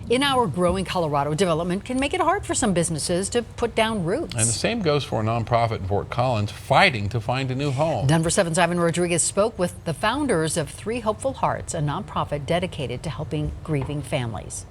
In our growing Colorado, development can make it hard for some businesses to put down roots. And the same goes for a nonprofit in Fort Collins fighting to find a new home. Denver 7's Ivan Rodriguez spoke with the founders of Three Hopeful Hearts, a nonprofit dedicated to helping grieving families.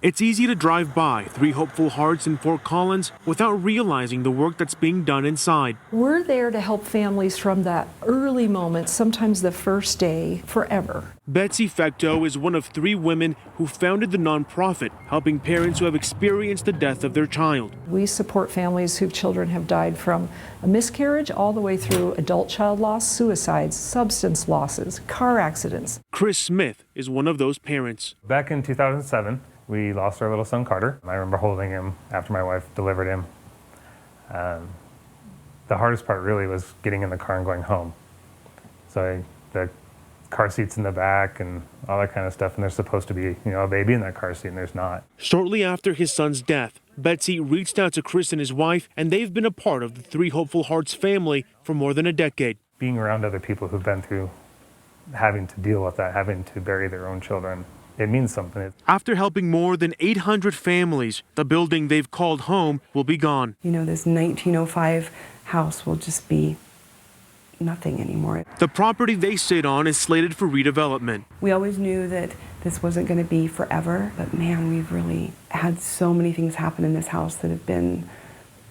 It's easy to drive by Three Hopeful Hearts in Fort Collins without realizing the work that's being done inside. We're there to help families from that early moment, sometimes the first day, forever. Betsy Fecto is one of 3 women who founded the nonprofit, helping parents who have experienced the death of their child. We support families whose children have died from a miscarriage all the way through adult child loss, suicides, substance losses, car accidents. Chris Smith is one of those parents. Back in 2007, we lost our little son Carter. I remember holding him after my wife delivered him. The hardest part really was getting in the car and going home. So the car seats in the back and all that kind of stuff, and there's supposed to be, a baby in that car seat, and there's not. Shortly after his son's death, Betsy reached out to Chris and his wife, and they've been a part of the Three Hopeful Hearts family for more than a decade. Being around other people who've been through having to deal with that, having to bury their own children, it means something. After helping more than 800 families, the building they've called home will be gone. This 1905 house will just be nothing anymore. The property they sit on is slated for redevelopment. We always knew that this wasn't going to be forever, but man, we've really had so many things happen in this house that have been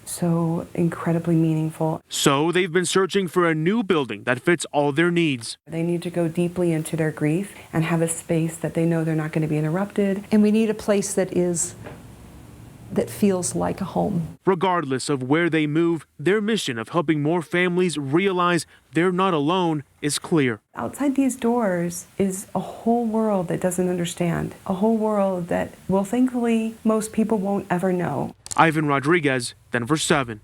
so incredibly meaningful. So they've been searching for a new building that fits all their needs. They need to go deeply into their grief and have a space that they know they're not going to be interrupted. And we need a place that feels like a home. Regardless of where they move, their mission of helping more families realize they're not alone is clear. Outside these doors is a whole world that doesn't understand, a whole world that, well, thankfully, most people won't ever know. Ivan Rodriguez, Denver 7.